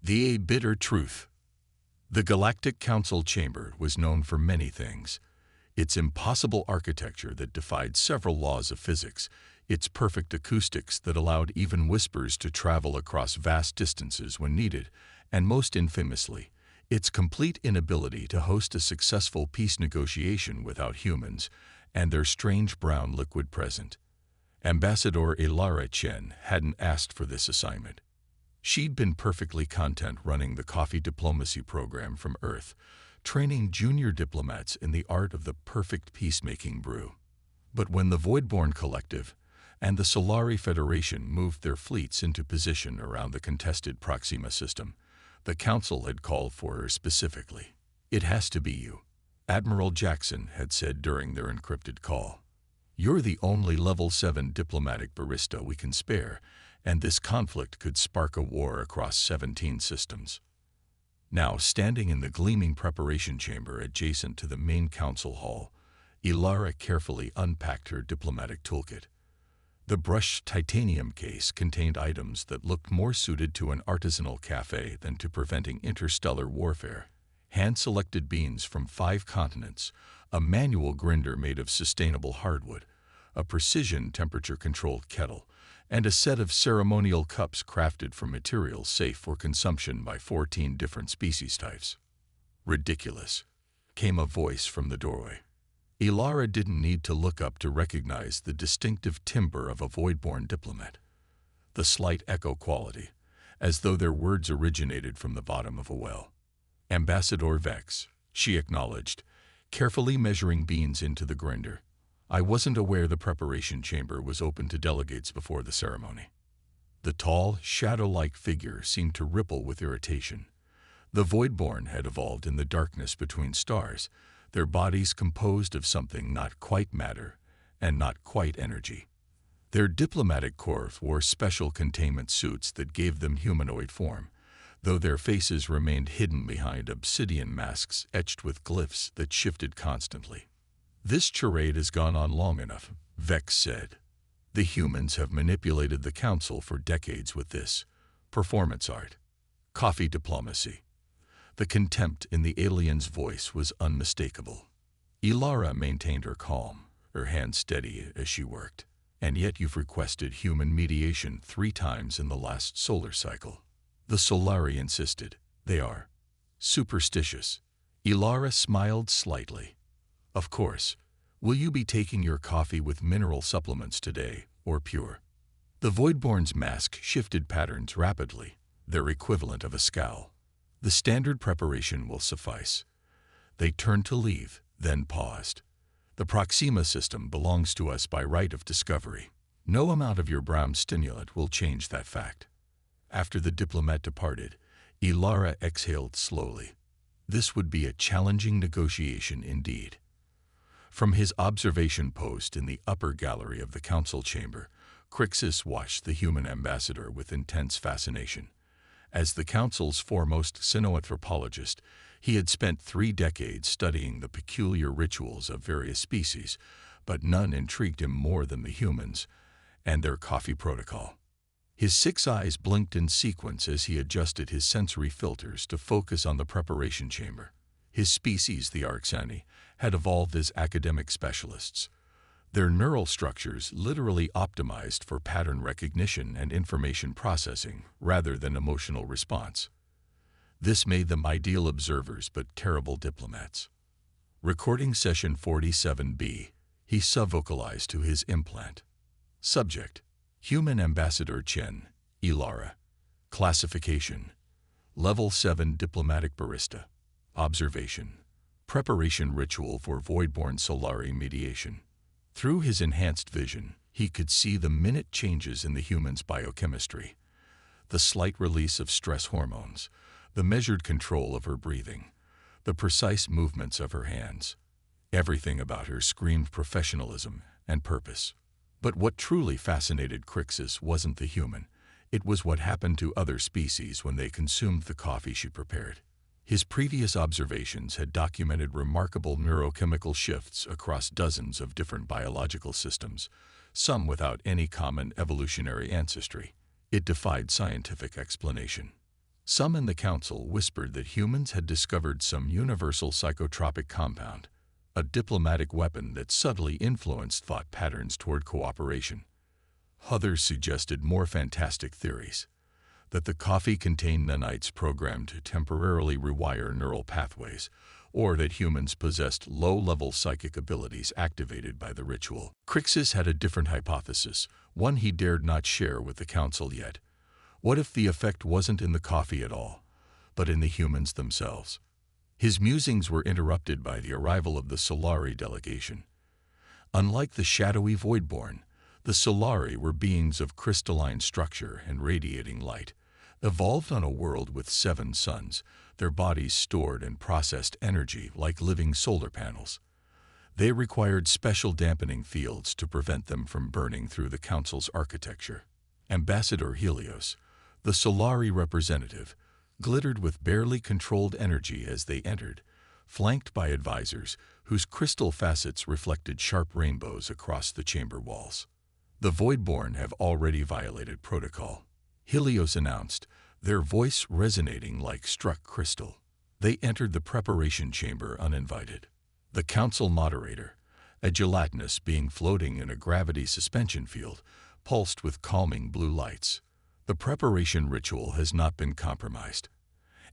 The bitter truth. The Galactic Council chamber was known for many things. Its impossible architecture that defied several laws of physics, its perfect acoustics that allowed even whispers to travel across vast distances when needed, and most infamously, its complete inability to host a successful peace negotiation without humans and their strange brown liquid present. Ambassador Ilara Chen hadn't asked for this assignment. She'd been perfectly content running the coffee diplomacy program from Earth, training junior diplomats in the art of the perfect peacemaking brew. But when the Voidborn Collective and the Solari Federation moved their fleets into position around the contested Proxima system, the Council had called for her specifically. "It has to be you," Admiral Jackson had said during their encrypted call. "You're the only Level 7 diplomatic barista we can spare, and this conflict could spark a war across 17 systems." Now, standing in the gleaming preparation chamber adjacent to the main council hall, Ilara carefully unpacked her diplomatic toolkit. The brushed titanium case contained items that looked more suited to an artisanal cafe than to preventing interstellar warfare. Hand-selected beans from 5 continents, a manual grinder made of sustainable hardwood, a precision temperature-controlled kettle, and a set of ceremonial cups crafted from materials safe for consumption by 14 different species types. "Ridiculous," came a voice from the doorway. Ilara didn't need to look up to recognize the distinctive timbre of a Voidborn diplomat. The slight echo quality, as though their words originated from the bottom of a well. "Ambassador Vex," she acknowledged, carefully measuring beans into the grinder. "I wasn't aware the preparation chamber was open to delegates before the ceremony." The tall, shadow-like figure seemed to ripple with irritation. The Voidborn had evolved in the darkness between stars, their bodies composed of something not quite matter and not quite energy. Their diplomatic corps wore special containment suits that gave them humanoid form, though their faces remained hidden behind obsidian masks etched with glyphs that shifted constantly. "This charade has gone on long enough," Vex said. "The humans have manipulated the Council for decades with this performance art, coffee diplomacy." The contempt in the alien's voice was unmistakable. Ilara maintained her calm, her hands steady as she worked. "And yet you've requested human mediation 3 times in the last solar cycle." The Solari insisted. "They are superstitious." Ilara smiled slightly. "Of course. Will you be taking your coffee with mineral supplements today, or pure?" The Voidborn's mask shifted patterns rapidly, their equivalent of a scowl. "The standard preparation will suffice." They turned to leave, then paused. "The Proxima system belongs to us by right of discovery. No amount of your brown stimulant will change that fact." After the diplomat departed, Ilara exhaled slowly. This would be a challenging negotiation indeed. From his observation post in the upper gallery of the council chamber, Crixus watched the human ambassador with intense fascination. As the council's foremost cynoanthropologist, he had spent 3 decades studying the peculiar rituals of various species, but none intrigued him more than the humans and their coffee protocol. His 6 eyes blinked in sequence as he adjusted his sensory filters to focus on the preparation chamber. His species, the Orcs, had evolved as academic specialists, their neural structures literally optimized for pattern recognition and information processing rather than emotional response. This made them ideal observers but terrible diplomats. Recording session 47B, he subvocalized to his implant. Subject: Human Ambassador Chen, Ilara. Classification: Level 7 Diplomatic Barista. Observation: Preparation ritual for Voidborn Solari mediation. Through his enhanced vision, he could see the minute changes in the human's biochemistry. The slight release of stress hormones, the measured control of her breathing, the precise movements of her hands. Everything about her screamed professionalism and purpose. But what truly fascinated Crixus wasn't the human. It was what happened to other species when they consumed the coffee she prepared. His previous observations had documented remarkable neurochemical shifts across dozens of different biological systems, some without any common evolutionary ancestry. It defied scientific explanation. Some in the council whispered that humans had discovered some universal psychotropic compound, a diplomatic weapon that subtly influenced thought patterns toward cooperation. Others suggested more fantastic theories, that the coffee contained nanites programmed to temporarily rewire neural pathways, or that humans possessed low-level psychic abilities activated by the ritual. Crixus had a different hypothesis, one he dared not share with the council yet. What if the effect wasn't in the coffee at all, but in the humans themselves? His musings were interrupted by the arrival of the Solari delegation. Unlike the shadowy Voidborn, the Solari were beings of crystalline structure and radiating light, evolved on a world with 7 suns. Their bodies stored and processed energy like living solar panels. They required special dampening fields to prevent them from burning through the council's architecture. Ambassador Helios, the Solari representative, glittered with barely controlled energy as they entered, flanked by advisors whose crystal facets reflected sharp rainbows across the chamber walls. The Voidborn have already violated protocol, Helios announced, their voice resonating like struck crystal. They entered the preparation chamber uninvited. The council moderator, a gelatinous being floating in a gravity suspension field, pulsed with calming blue lights. The preparation ritual has not been compromised.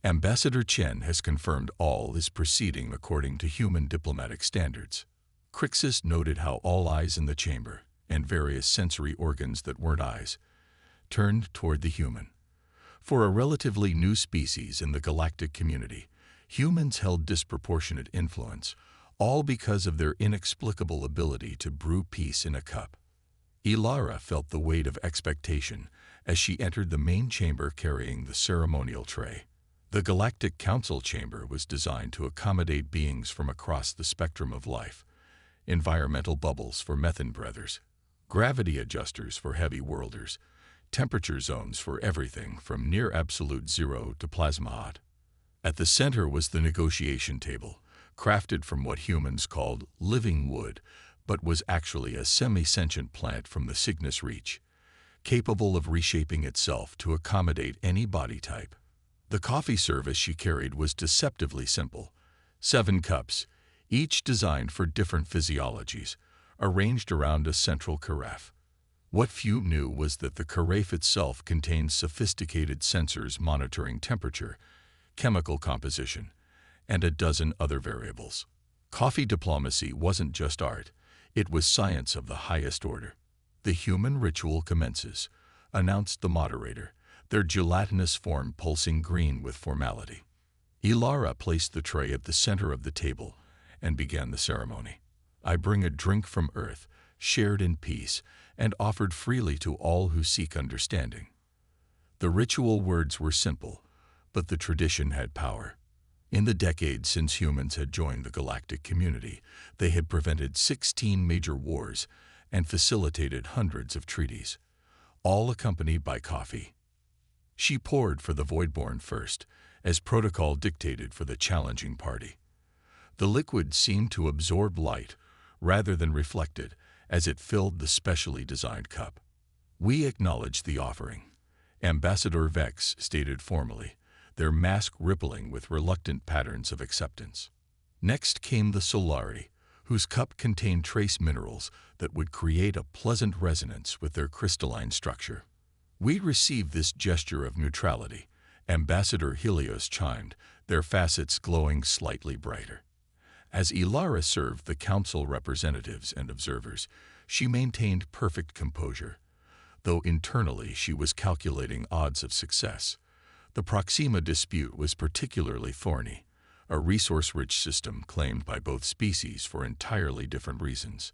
Ambassador Chen has confirmed all is proceeding according to human diplomatic standards. Crixus noted how all eyes in the chamber, and various sensory organs that weren't eyes, turned toward the human. For a relatively new species in the galactic community, humans held disproportionate influence, all because of their inexplicable ability to brew peace in a cup. Ilara felt the weight of expectation as she entered the main chamber carrying the ceremonial tray. The Galactic Council chamber was designed to accommodate beings from across the spectrum of life: environmental bubbles for methane breathers, gravity adjusters for heavy worlders, temperature zones for everything from near absolute zero to plasma hot. At the center was the negotiation table, crafted from what humans called living wood, but was actually a semi-sentient plant from the Cygnus Reach, capable of reshaping itself to accommodate any body type. The coffee service she carried was deceptively simple: 7 cups, each designed for different physiologies, arranged around a central carafe. What few knew was that the carafe itself contained sophisticated sensors monitoring temperature, chemical composition, and a dozen other variables. Coffee diplomacy wasn't just art, it was science of the highest order. The human ritual commences, announced the moderator, their gelatinous form pulsing green with formality. Ilara placed the tray at the center of the table and began the ceremony. I bring a drink from Earth, shared in peace, and offered freely to all who seek understanding. The ritual words were simple, but the tradition had power. In the decades since humans had joined the galactic community, they had prevented 16 major wars and facilitated hundreds of treaties, all accompanied by coffee. She poured for the Voidborn first, as protocol dictated for the challenging party. The liquid seemed to absorb light rather than reflect it as it filled the specially designed cup. We acknowledge the offering, Ambassador Vex stated formally, their mask rippling with reluctant patterns of acceptance. Next came the Solari, whose cup contained trace minerals that would create a pleasant resonance with their crystalline structure. We receive this gesture of neutrality, Ambassador Helios chimed, their facets glowing slightly brighter. As Ilara served the council representatives and observers, she maintained perfect composure, though internally she was calculating odds of success. The Proxima dispute was particularly thorny, a resource-rich system claimed by both species for entirely different reasons.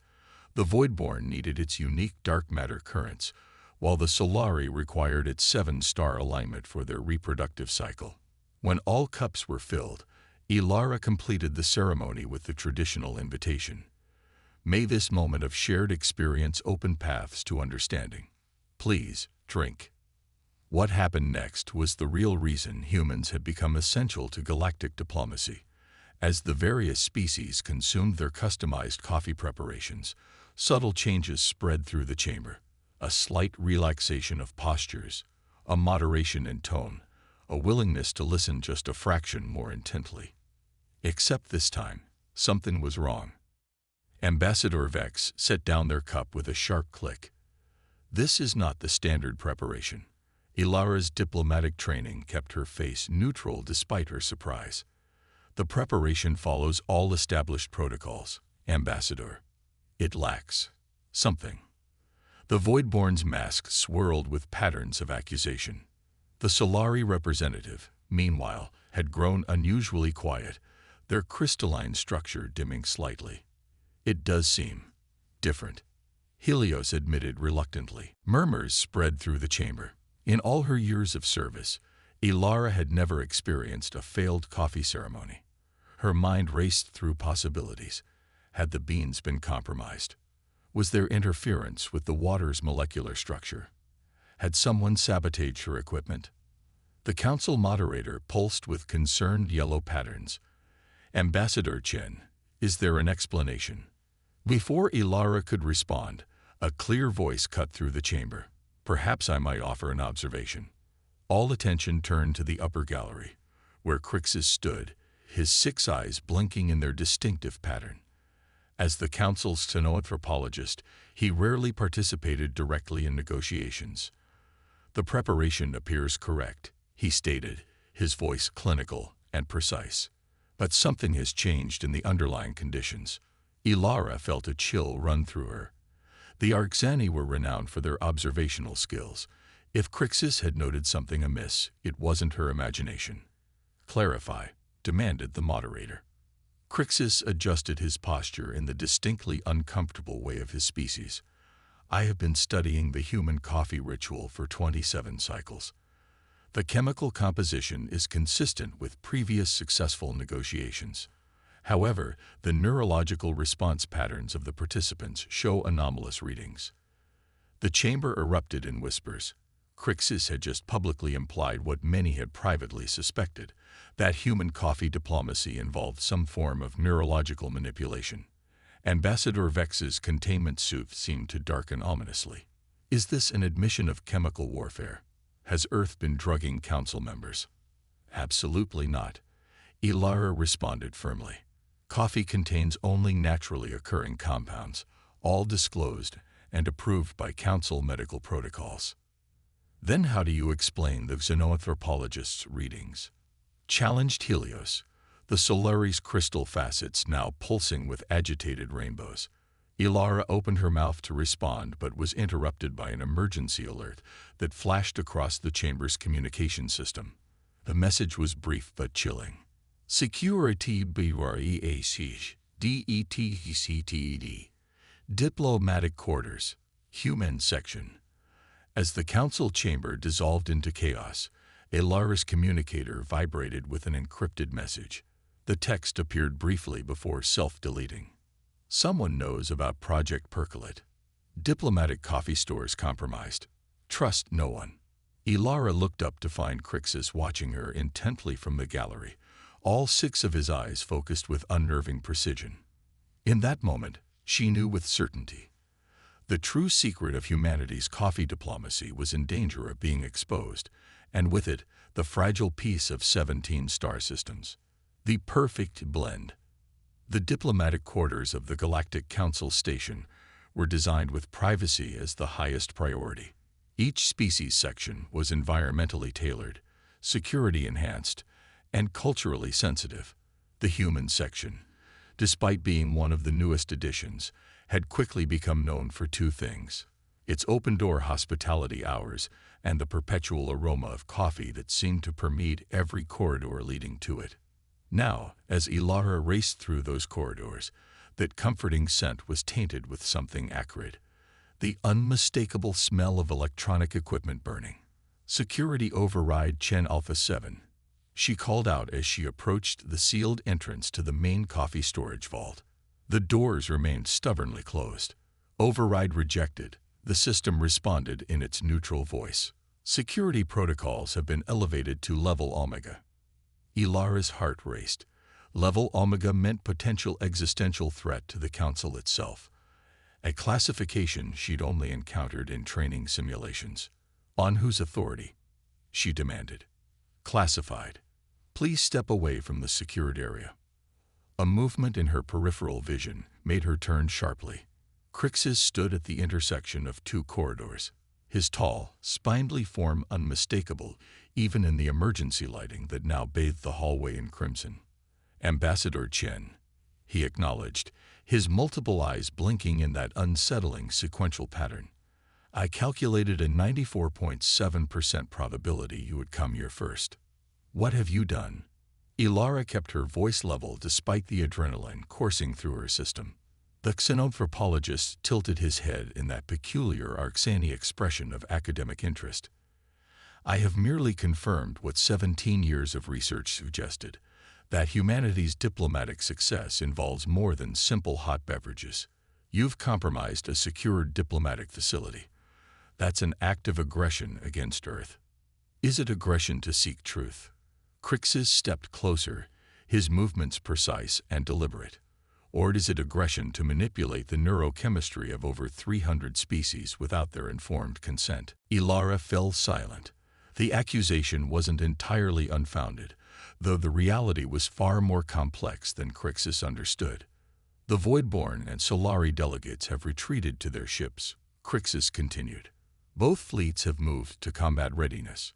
The Voidborn needed its unique dark matter currents, while the Solari required its 7-star alignment for their reproductive cycle. When all cups were filled, Ilara completed the ceremony with the traditional invitation. May this moment of shared experience open paths to understanding. Please, drink. What happened next was the real reason humans had become essential to galactic diplomacy. As the various species consumed their customized coffee preparations, subtle changes spread through the chamber. A slight relaxation of postures, a moderation in tone, a willingness to listen just a fraction more intently. Except this time, something was wrong. Ambassador Vex set down their cup with a sharp click. This is not the standard preparation. Ilara's diplomatic training kept her face neutral despite her surprise. The preparation follows all established protocols, Ambassador. It lacks something. The Voidborn's mask swirled with patterns of accusation. The Solari representative, meanwhile, had grown unusually quiet, their crystalline structure dimming slightly. It does seem different, Helios admitted reluctantly. Murmurs spread through the chamber. In all her years of service, Ilara had never experienced a failed coffee ceremony. Her mind raced through possibilities. Had the beans been compromised? Was there interference with the water's molecular structure? Had someone sabotaged her equipment? The council moderator pulsed with concerned yellow patterns. Ambassador Chen, is there an explanation? Before Ilara could respond, a clear voice cut through the chamber. Perhaps I might offer an observation. All attention turned to the upper gallery, where Crixus stood, his 6 eyes blinking in their distinctive pattern. As the council's stenoanthropologist, he rarely participated directly in negotiations. The preparation appears correct, he stated, his voice clinical and precise. But something has changed in the underlying conditions. Ilara felt a chill run through her. The Arxani were renowned for their observational skills. If Crixus had noted something amiss, it wasn't her imagination. Clarify, demanded the moderator. Crixus adjusted his posture in the distinctly uncomfortable way of his species. I have been studying the human coffee ritual for 27 cycles. The chemical composition is consistent with previous successful negotiations. However, the neurological response patterns of the participants show anomalous readings. The chamber erupted in whispers. Crixus had just publicly implied what many had privately suspected, that human coffee diplomacy involved some form of neurological manipulation. Ambassador Vex's containment suit seemed to darken ominously. Is this an admission of chemical warfare? Has Earth been drugging council members? Absolutely not. Ilara responded firmly. Coffee contains only naturally occurring compounds, all disclosed and approved by council medical protocols. Then how do you explain the xenoanthropologist's readings? Challenged Helios, the Solari's crystal facets now pulsing with agitated rainbows. Ilara opened her mouth to respond but was interrupted by an emergency alert that flashed across the chamber's communication system. The message was brief but chilling. Security BREACH DETCTED Diplomatic Quarters Human Section. As the council chamber dissolved into chaos, Ilara's communicator vibrated with an encrypted message. The text appeared briefly before self-deleting. Someone knows about Project Percolate. Diplomatic coffee stores compromised. Trust no one. Ilara looked up to find Crixus watching her intently from the gallery, all 6 of his eyes focused with unnerving precision. In that moment, she knew with certainty. The true secret of humanity's coffee diplomacy was in danger of being exposed, and with it, the fragile peace of 17 star systems. The perfect blend. The diplomatic quarters of the Galactic Council Station were designed with privacy as the highest priority. Each species section was environmentally tailored, security enhanced, and culturally sensitive. The human section, despite being one of the newest additions, had quickly become known for 2 things: its open-door hospitality hours and the perpetual aroma of coffee that seemed to permeate every corridor leading to it. Now, as Ilara raced through those corridors, that comforting scent was tainted with something acrid. The unmistakable smell of electronic equipment burning. Security override Chen Alpha 7. She called out as she approached the sealed entrance to the main coffee storage vault. The doors remained stubbornly closed. Override rejected. The system responded in its neutral voice. Security protocols have been elevated to level Omega. Ilara's heart raced. Level Omega meant potential existential threat to the Council itself, a classification she'd only encountered in training simulations. On whose authority? She demanded. Classified. Please step away from the secured area. A movement in her peripheral vision made her turn sharply. Crixus stood at the intersection of two corridors, his tall, spindly form unmistakable even in the emergency lighting that now bathed the hallway in crimson. Ambassador Chen, he acknowledged, his multiple eyes blinking in that unsettling sequential pattern. I calculated a 94.7% probability you would come here first. What have you done? Ilara kept her voice level despite the adrenaline coursing through her system. The xenanthropologist tilted his head in that peculiar Arxani expression of academic interest. I have merely confirmed what 17 years of research suggested, that humanity's diplomatic success involves more than simple hot beverages. You've compromised a secured diplomatic facility. That's an act of aggression against Earth. Is it aggression to seek truth? Crixus stepped closer, his movements precise and deliberate. Or is it aggression to manipulate the neurochemistry of over 300 species without their informed consent? Ilara fell silent. The accusation wasn't entirely unfounded, though the reality was far more complex than Crixus understood. The Voidborn and Solari delegates have retreated to their ships, Crixus continued. Both fleets have moved to combat readiness.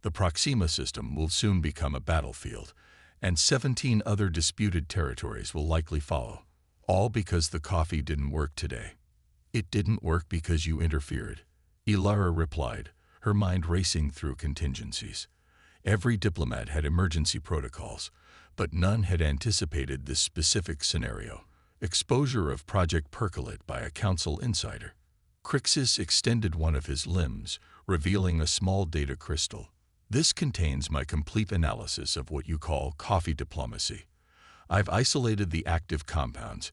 The Proxima system will soon become a battlefield, and 17 other disputed territories will likely follow, all because the coffee didn't work today. It didn't work because you interfered, Ilara replied, her mind racing through contingencies. Every diplomat had emergency protocols, but none had anticipated this specific scenario. Exposure of Project Percolate by a council insider. Crixus extended one of his limbs, revealing a small data crystal. This contains my complete analysis of what you call coffee diplomacy. I've isolated the active compounds,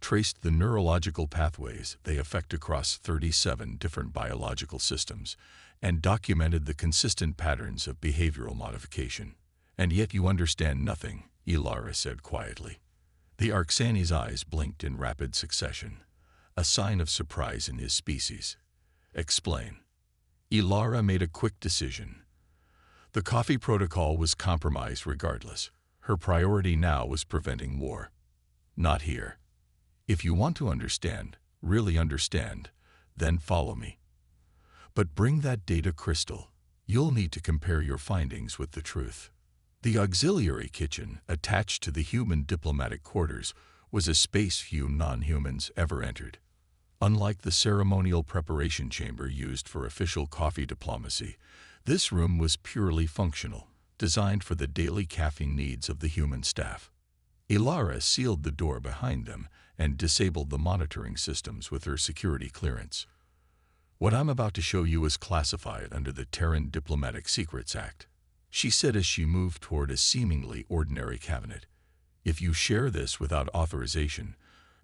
traced the neurological pathways they affect across 37 different biological systems, and documented the consistent patterns of behavioral modification. And yet you understand nothing, Ilara said quietly. The Arxani's eyes blinked in rapid succession, a sign of surprise in his species. Explain. Ilara made a quick decision. The coffee protocol was compromised regardless. Her priority now was preventing war. Not here. If you want to understand, really understand, then follow me. But bring that data crystal. You'll need to compare your findings with the truth. The auxiliary kitchen, attached to the human diplomatic quarters, was a space few non-humans ever entered. Unlike the ceremonial preparation chamber used for official coffee diplomacy, this room was purely functional, designed for the daily caffeine needs of the human staff. Ilara sealed the door behind them and disabled the monitoring systems with her security clearance. What I'm about to show you is classified under the Terran Diplomatic Secrets Act, she said as she moved toward a seemingly ordinary cabinet. If you share this without authorization,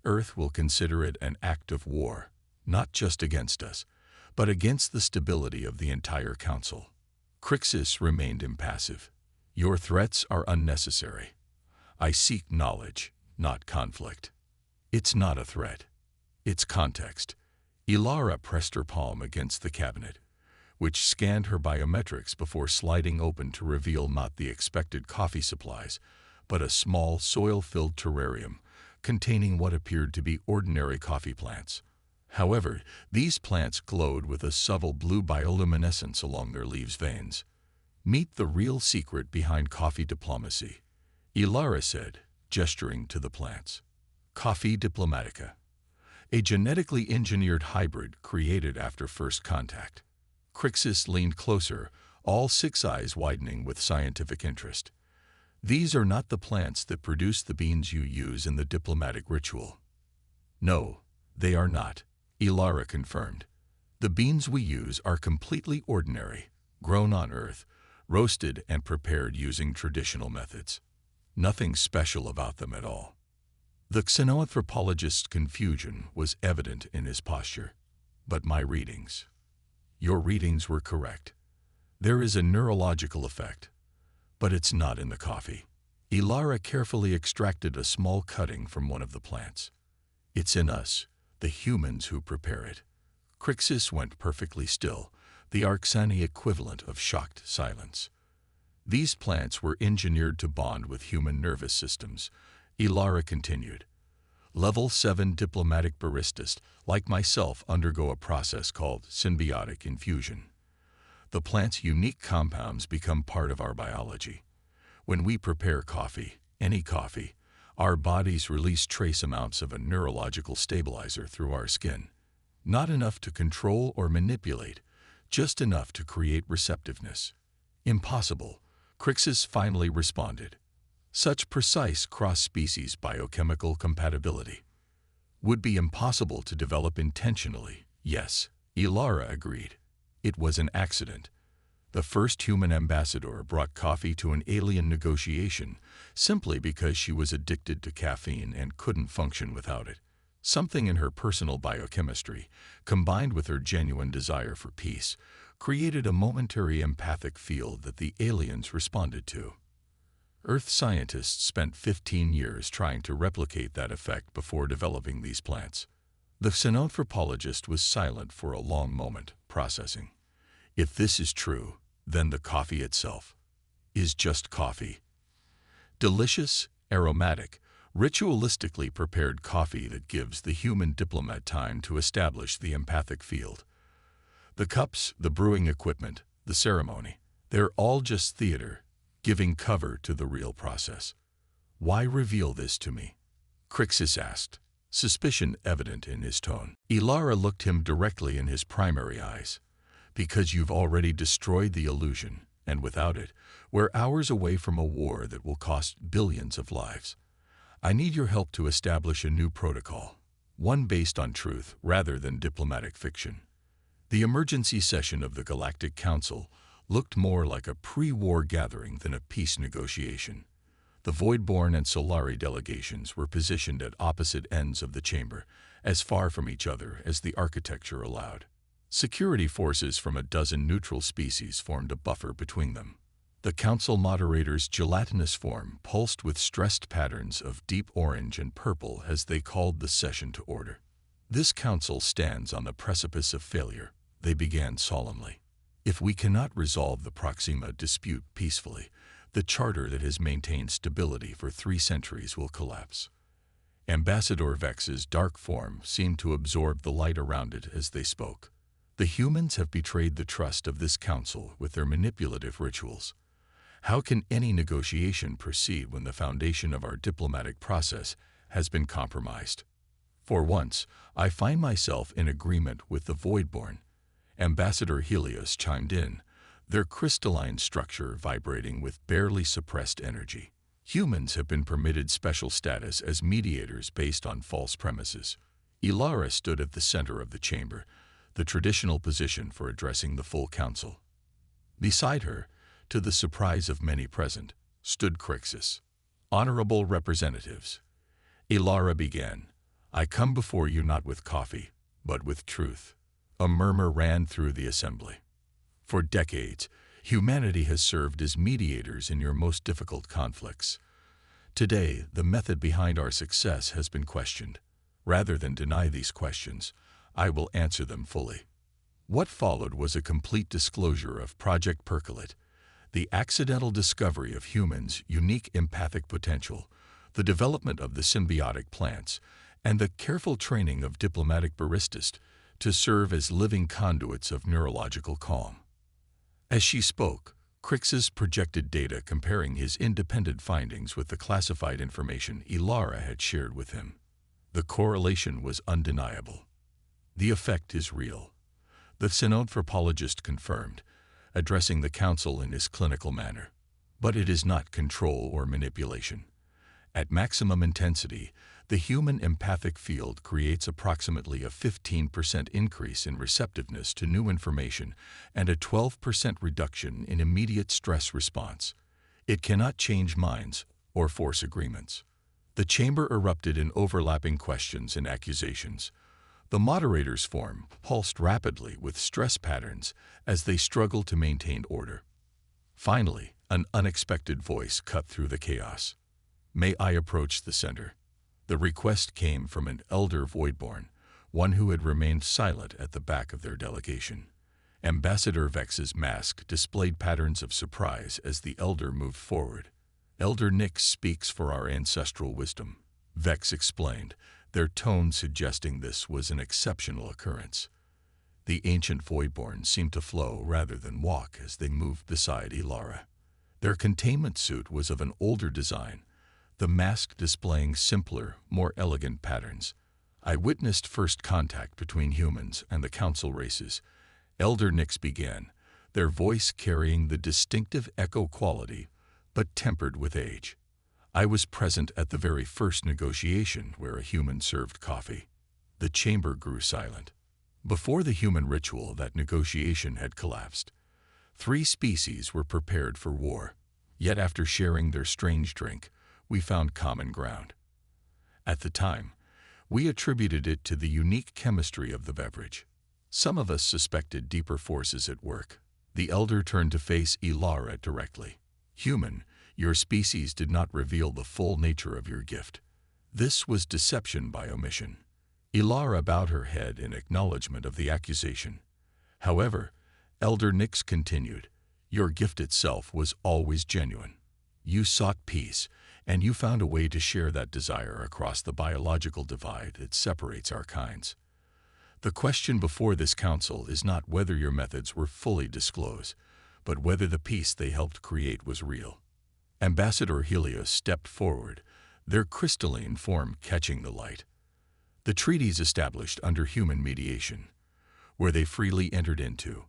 Earth will consider it an act of war, not just against us, but against the stability of the entire Council. Crixus remained impassive. Your threats are unnecessary. I seek knowledge, not conflict. It's not a threat. It's context. Ilara pressed her palm against the cabinet, which scanned her biometrics before sliding open to reveal not the expected coffee supplies, but a small soil-filled terrarium containing what appeared to be ordinary coffee plants. However, these plants glowed with a subtle blue bioluminescence along their leaves' veins. Meet the real secret behind coffee diplomacy, Ilara said, gesturing to the plants. Coffee diplomatica, a genetically engineered hybrid created after first contact. Crixus leaned closer, all six eyes widening with scientific interest. These are not the plants that produce the beans you use in the diplomatic ritual. No, they are not, Ilara confirmed. The beans we use are completely ordinary, grown on Earth, roasted and prepared using traditional methods. Nothing special about them at all. The xenanthropologist's confusion was evident in his posture. But my readings. Your readings were correct. There is a neurological effect, but it's not in the coffee. Ilara carefully extracted a small cutting from one of the plants. It's in us, the humans who prepare it. Crixus went perfectly still, the Arxani equivalent of shocked silence. These plants were engineered to bond with human nervous systems. Ilara continued. Level 7 diplomatic baristas, like myself, undergo a process called symbiotic infusion. The plant's unique compounds become part of our biology. When we prepare coffee, any coffee, our bodies release trace amounts of a neurological stabilizer through our skin. Not enough to control or manipulate, just enough to create receptiveness. Impossible, Crixus finally responded. Such precise cross-species biochemical compatibility would be impossible to develop intentionally. Yes, Ilara agreed. It was an accident. The first human ambassador brought coffee to an alien negotiation simply because she was addicted to caffeine and couldn't function without it. Something in her personal biochemistry, combined with her genuine desire for peace, created a momentary empathic field that the aliens responded to. Earth scientists spent 15 years trying to replicate that effect before developing these plants. The xenanthropologist was silent for a long moment, processing. If this is true, then the coffee itself is just coffee. Delicious, aromatic, ritualistically prepared coffee that gives the human diplomat time to establish the empathic field. The cups, the brewing equipment, the ceremony, they're all just theater, giving cover to the real process. Why reveal this to me? Crixus asked, suspicion evident in his tone. Ilara looked him directly in his primary eyes. Because you've already destroyed the illusion, and without it, we're hours away from a war that will cost billions of lives. I need your help to establish a new protocol, one based on truth rather than diplomatic fiction. The emergency session of the Galactic Council looked more like a pre-war gathering than a peace negotiation. The Voidborn and Solari delegations were positioned at opposite ends of the chamber, as far from each other as the architecture allowed. Security forces from a dozen neutral species formed a buffer between them. The council moderator's gelatinous form pulsed with stressed patterns of deep orange and purple as they called the session to order. This council stands on the precipice of failure, they began solemnly. If we cannot resolve the Proxima dispute peacefully, the charter that has maintained stability for 3 centuries will collapse. Ambassador Vex's dark form seemed to absorb the light around it as they spoke. The humans have betrayed the trust of this council with their manipulative rituals. How can any negotiation proceed when the foundation of our diplomatic process has been compromised? For once, I find myself in agreement with the Voidborn. Ambassador Helios chimed in, their crystalline structure vibrating with barely suppressed energy. Humans have been permitted special status as mediators based on false premises. Ilara stood at the center of the chamber, the traditional position for addressing the full council. Beside her, to the surprise of many present, stood Crixus. Honorable representatives, Ilara began, I come before you not with coffee, but with truth. A murmur ran through the assembly. For decades, humanity has served as mediators in your most difficult conflicts. Today, the method behind our success has been questioned. Rather than deny these questions, I will answer them fully. What followed was a complete disclosure of Project Percolate, the accidental discovery of humans' unique empathic potential, the development of the symbiotic plants, and the careful training of diplomatic baristas to serve as living conduits of neurological calm. As she spoke, Crixus projected data comparing his independent findings with the classified information Ilara had shared with him. The correlation was undeniable. The effect is real, the xenanthropologist confirmed, addressing the council in his clinical manner. But it is not control or manipulation. At maximum intensity, the human empathic field creates approximately a 15% increase in receptiveness to new information and a 12% reduction in immediate stress response. It cannot change minds or force agreements. The chamber erupted in overlapping questions and accusations. The moderator's form pulsed rapidly with stress patterns as they struggled to maintain order. Finally, an unexpected voice cut through the chaos. May I approach the center? The request came from an elder Voidborn, one who had remained silent at the back of their delegation. Ambassador Vex's mask displayed patterns of surprise as the Elder moved forward. Elder Nyx speaks for our ancestral wisdom, Vex explained, their tone suggesting this was an exceptional occurrence. The ancient Voidborn seemed to flow rather than walk as they moved beside Ilara. Their containment suit was of an older design, the mask displaying simpler, more elegant patterns. I witnessed first contact between humans and the council races. Elder Nyx began, their voice carrying the distinctive echo quality, but tempered with age. I was present at the very first negotiation where a human served coffee. The chamber grew silent. Before the human ritual, that negotiation had collapsed. 3 species were prepared for war, yet after sharing their strange drink, we found common ground. At the time, we attributed it to the unique chemistry of the beverage. Some of us suspected deeper forces at work. The Elder turned to face Ilara directly. Human, your species did not reveal the full nature of your gift. This was deception by omission. Ilara bowed her head in acknowledgement of the accusation. However, Elder Nyx continued, your gift itself was always genuine. You sought peace, and you found a way to share that desire across the biological divide that separates our kinds. The question before this council is not whether your methods were fully disclosed, but whether the peace they helped create was real. Ambassador Helios stepped forward, their crystalline form catching the light. The treaties established under human mediation, where they freely entered into,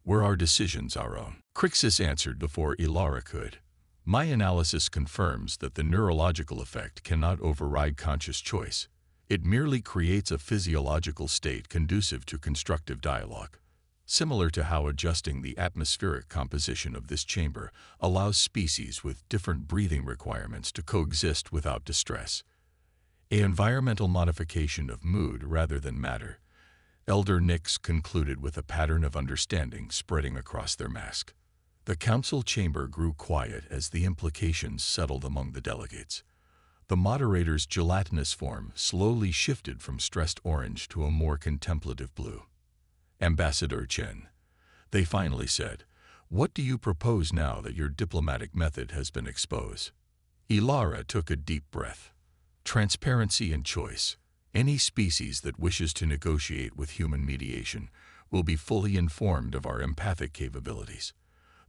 were our decisions our own? Crixus answered before Ilara could. My analysis confirms that the neurological effect cannot override conscious choice. It merely creates a physiological state conducive to constructive dialogue, similar to how adjusting the atmospheric composition of this chamber allows species with different breathing requirements to coexist without distress. An environmental modification of mood rather than matter. Elder Nyx concluded with a pattern of understanding spreading across their mask. The council chamber grew quiet as the implications settled among the delegates. The moderator's gelatinous form slowly shifted from stressed orange to a more contemplative blue. Ambassador Chen, they finally said, what do you propose now that your diplomatic method has been exposed? Ilara took a deep breath. Transparency and choice. Any species that wishes to negotiate with human mediation will be fully informed of our empathic capabilities.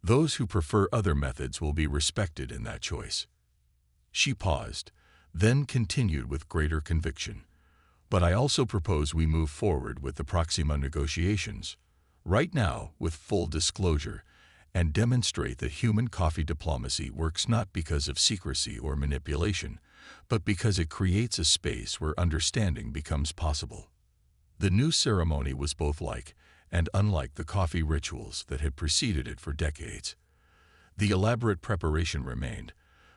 Those who prefer other methods will be respected in that choice. She paused, then continued with greater conviction. But I also propose we move forward with the Proxima negotiations, right now with full disclosure, and demonstrate that human coffee diplomacy works not because of secrecy or manipulation, but because it creates a space where understanding becomes possible. The new ceremony was both like and unlike the coffee rituals that had preceded it for decades. The elaborate preparation remained,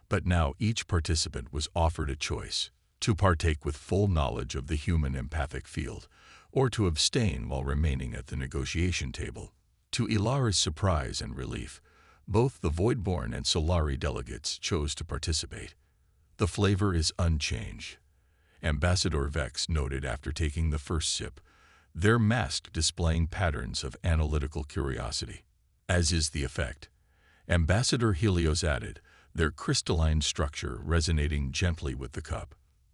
but now each participant was offered a choice: to partake with full knowledge of the human empathic field, or to abstain while remaining at the negotiation table. To Ilara's surprise and relief, both the Voidborn and Solari delegates chose to participate. The flavor is unchanged, Ambassador Vex noted after taking the first sip, their mask displaying patterns of analytical curiosity. As is the effect, Ambassador Helios added, their crystalline structure resonating gently with the cup,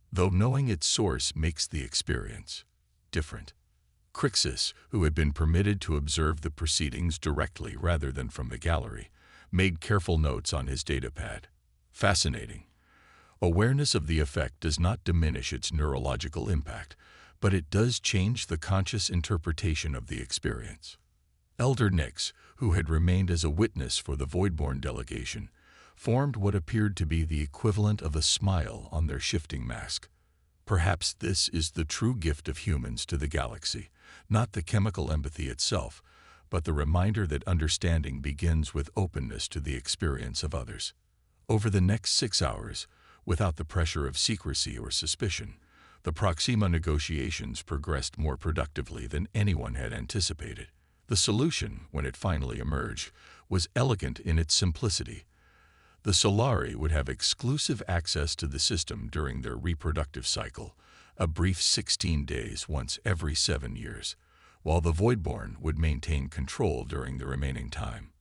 though knowing its source makes the experience different. Crixus, who had been permitted to observe the proceedings directly rather than from the gallery, made careful notes on his datapad. Fascinating. Awareness of the effect does not diminish its neurological impact, but it does change the conscious interpretation of the experience. Elder Nyx, who had remained as a witness for the Voidborn delegation, formed what appeared to be the equivalent of a smile on their shifting mask. Perhaps this is the true gift of humans to the galaxy, not the chemical empathy itself, but the reminder that understanding begins with openness to the experience of others. Over the next 6 hours, without the pressure of secrecy or suspicion, the Proxima negotiations progressed more productively than anyone had anticipated. The solution, when it finally emerged, was elegant in its simplicity. The Solari would have exclusive access to the system during their reproductive cycle, a brief 16 days once every 7 years, while the Voidborn would maintain control during the remaining time.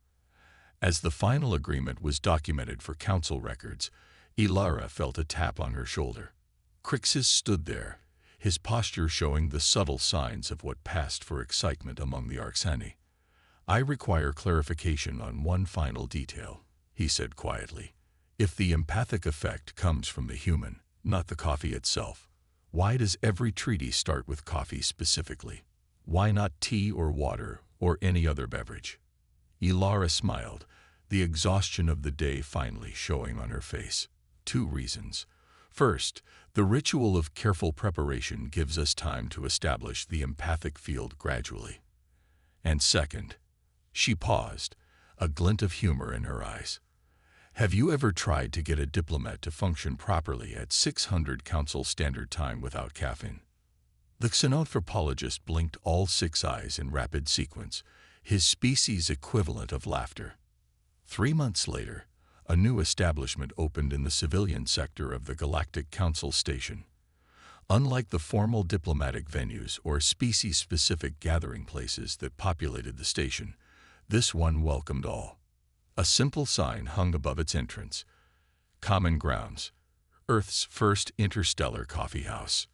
As the final agreement was documented for council records, Ilara felt a tap on her shoulder. Crixus stood there, his posture showing the subtle signs of what passed for excitement among the Arxani. "I require clarification on one final detail," he said quietly. "If the empathic effect comes from the human, not the coffee itself, why does every treaty start with coffee specifically? Why not tea or water or any other beverage?" Ilara smiled, the exhaustion of the day finally showing on her face. "Two reasons. First, the ritual of careful preparation gives us time to establish the empathic field gradually. And second," she paused, a glint of humor in her eyes, "have you ever tried to get a diplomat to function properly at 600 Council Standard Time without caffeine?" The xenanthropologist blinked all 6 eyes in rapid sequence, his species equivalent of laughter. 3 months later, a new establishment opened in the civilian sector of the Galactic Council Station. Unlike the formal diplomatic venues or species-specific gathering places that populated the station, this one welcomed all. A simple sign hung above its entrance: "Common Grounds, Earth's first interstellar coffee house."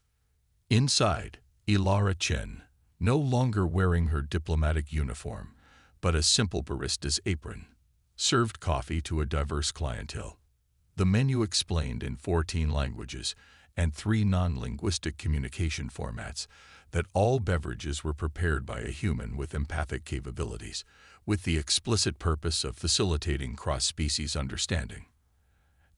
Inside, Ilara Chen, no longer wearing her diplomatic uniform, but a simple barista's apron, served coffee to a diverse clientele. The menu explained in 14 languages and 3 non-linguistic communication formats that all beverages were prepared by a human with empathic capabilities, with the explicit purpose of facilitating cross-species understanding.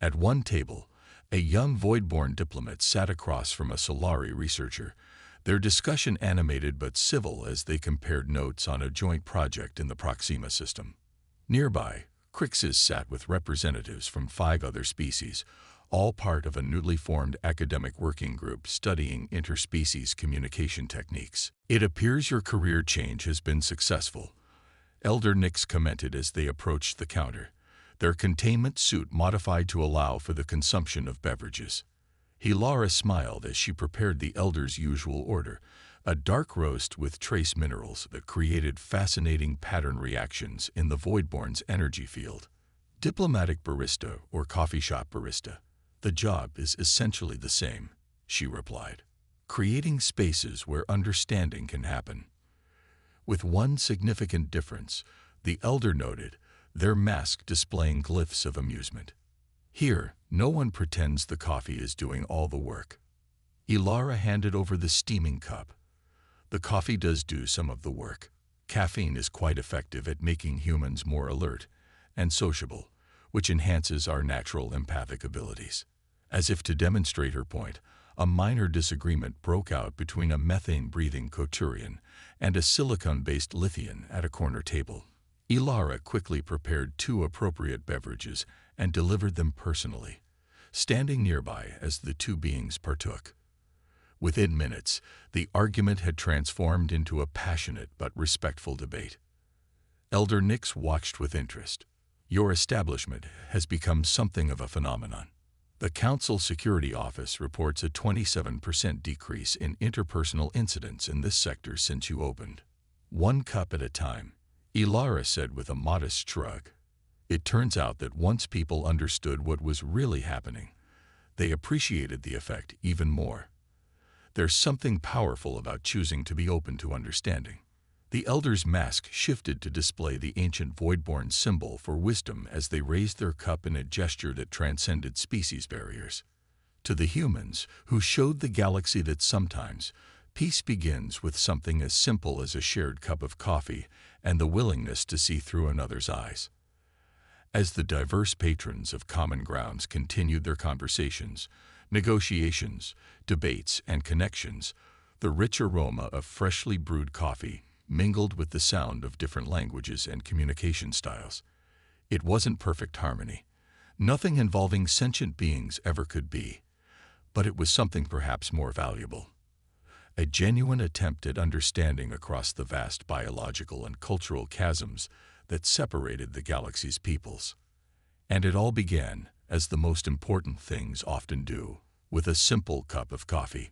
At one table, a young Voidborn diplomat sat across from a Solari researcher, their discussion animated but civil as they compared notes on a joint project in the Proxima system. Nearby, Crixus sat with representatives from 5 other species, all part of a newly formed academic working group studying interspecies communication techniques. "It appears your career change has been successful," Elder Nix commented as they approached the counter, their containment suit modified to allow for the consumption of beverages. Ilara smiled as she prepared the Elder's usual order, a dark roast with trace minerals that created fascinating pattern reactions in the Voidborn's energy field. "Diplomatic barista or coffee shop barista, the job is essentially the same," she replied. "Creating spaces where understanding can happen." With one significant difference, the Elder noted, their mask displaying glyphs of amusement. "Here, no one pretends the coffee is doing all the work." Ilara handed over the steaming cup. "The coffee does do some of the work. Caffeine is quite effective at making humans more alert and sociable, which enhances our natural empathic abilities." As if to demonstrate her point, a minor disagreement broke out between a methane-breathing Coturian and a silicon-based Lithian at a corner table. Ilara quickly prepared 2 appropriate beverages and delivered them personally, standing nearby as the 2 beings partook. Within minutes, the argument had transformed into a passionate but respectful debate. Elder Nix watched with interest. "Your establishment has become something of a phenomenon. The Council Security Office reports a 27% decrease in interpersonal incidents in this sector since you opened." "1 cup at a time," Ilara said with a modest shrug. "It turns out that once people understood what was really happening, they appreciated the effect even more. There's something powerful about choosing to be open to understanding." The Elder's mask shifted to display the ancient Voidborn symbol for wisdom as they raised their cup in a gesture that transcended species barriers. To the humans, who showed the galaxy that sometimes peace begins with something as simple as a shared cup of coffee and the willingness to see through another's eyes. As the diverse patrons of Common Grounds continued their conversations, negotiations, debates, and connections, the rich aroma of freshly brewed coffee mingled with the sound of different languages and communication styles. It wasn't perfect harmony. Nothing involving sentient beings ever could be. But it was something perhaps more valuable. A genuine attempt at understanding across the vast biological and cultural chasms that separated the galaxy's peoples. And it all began, as the most important things often do, with a simple cup of coffee.